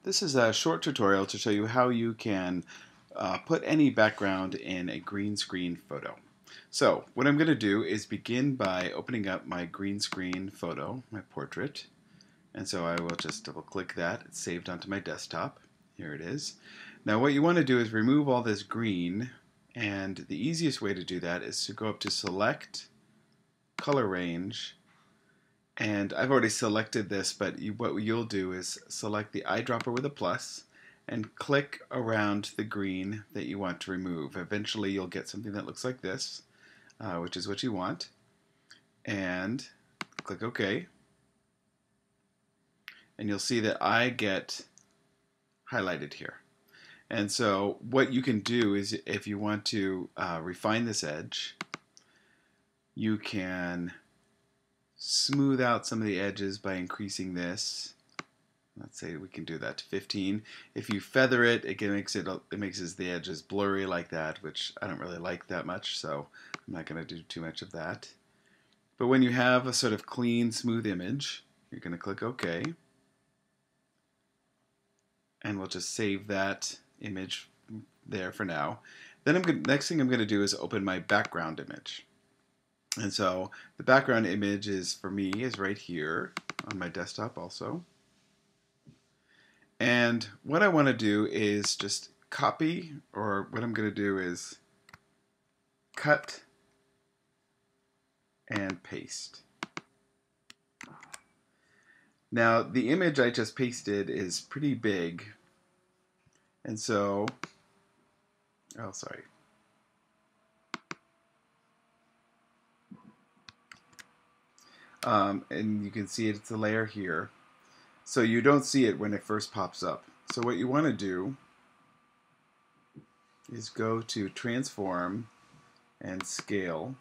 This is a short tutorial to show you how you can put any background in a green screen photo. So what I'm going to do is begin by opening up my green screen photo, my portrait. And so I will just double click that. It's saved onto my desktop. Here it is. Now what you want to do is remove all this green, and the easiest way to do that is to go up to Select, Color Range, and I've already selected this, but what you'll do is select the eyedropper with a plus and click around the green that you want to remove. Eventually you'll get something that looks like this, which is what you want. And click OK. And you'll see that I get highlighted here. And so what you can do is, if you want to refine this edge, you can smooth out some of the edges by increasing this. Let's say we can do that to 15. If you feather it, it makes the edges blurry like that, which I don't really like that much, so I'm not going to do too much of that. But when you have a sort of clean, smooth image, you're going to click OK. And we'll just save that image there for now. Then next thing I'm going to do is open my background image. And so the background image for me is right here on my desktop also. And what I want to do is just copy, or what I'm going to do is cut and paste. Now the image I just pasted is pretty big, and so, oh sorry. And you can see it's a layer here. So you don't see it when it first pops up. So what you want to do is go to Transform and Scale.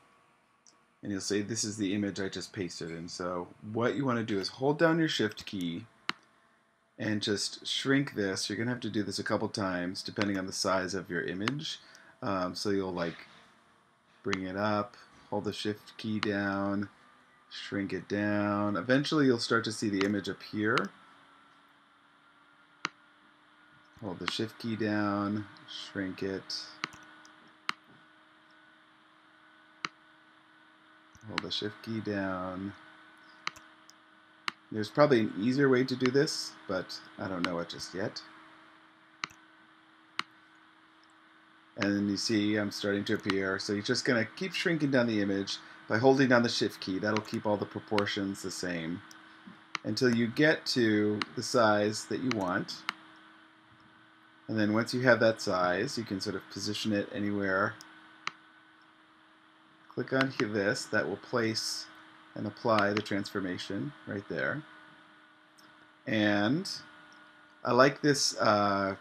And you'll see this is the image I just pasted in. So what you want to do is hold down your Shift key and just shrink this. You're going to have to do this a couple times depending on the size of your image. So you'll bring it up, hold the Shift key down, shrink it down. Eventually you'll start to see the image appear. Hold the Shift key down, shrink it. Hold the Shift key down. There's probably an easier way to do this, but I don't know it just yet. And then you see I'm starting to appear. So you're just going to keep shrinking down the image by holding down the Shift key. That'll keep all the proportions the same until you get to the size that you want. And then once you have that size, you can sort of position it anywhere. Click on this. That will place and apply the transformation right there. And I like this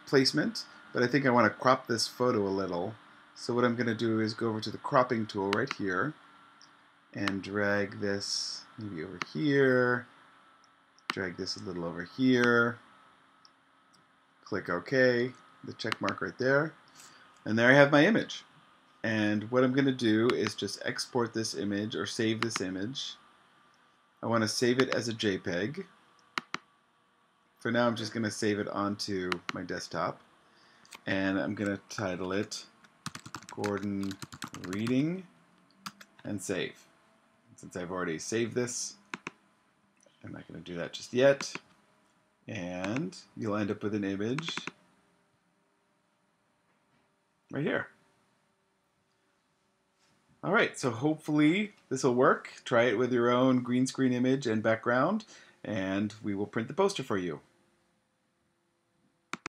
placement, but I think I want to crop this photo a little. So what I'm going to do is go over to the cropping tool right here and drag this maybe over here, drag this a little over here, click OK, the check mark right there, and there I have my image. And what I'm going to do is just export this image or save this image. I want to save it as a JPEG. For now I'm just going to save it onto my desktop, and I'm going to title it Gordon Reading and save. Since I've already saved this, I'm not going to do that just yet. And you'll end up with an image right here. Alright, so hopefully this will work. Try it with your own green screen image and background, and we will print the poster for you.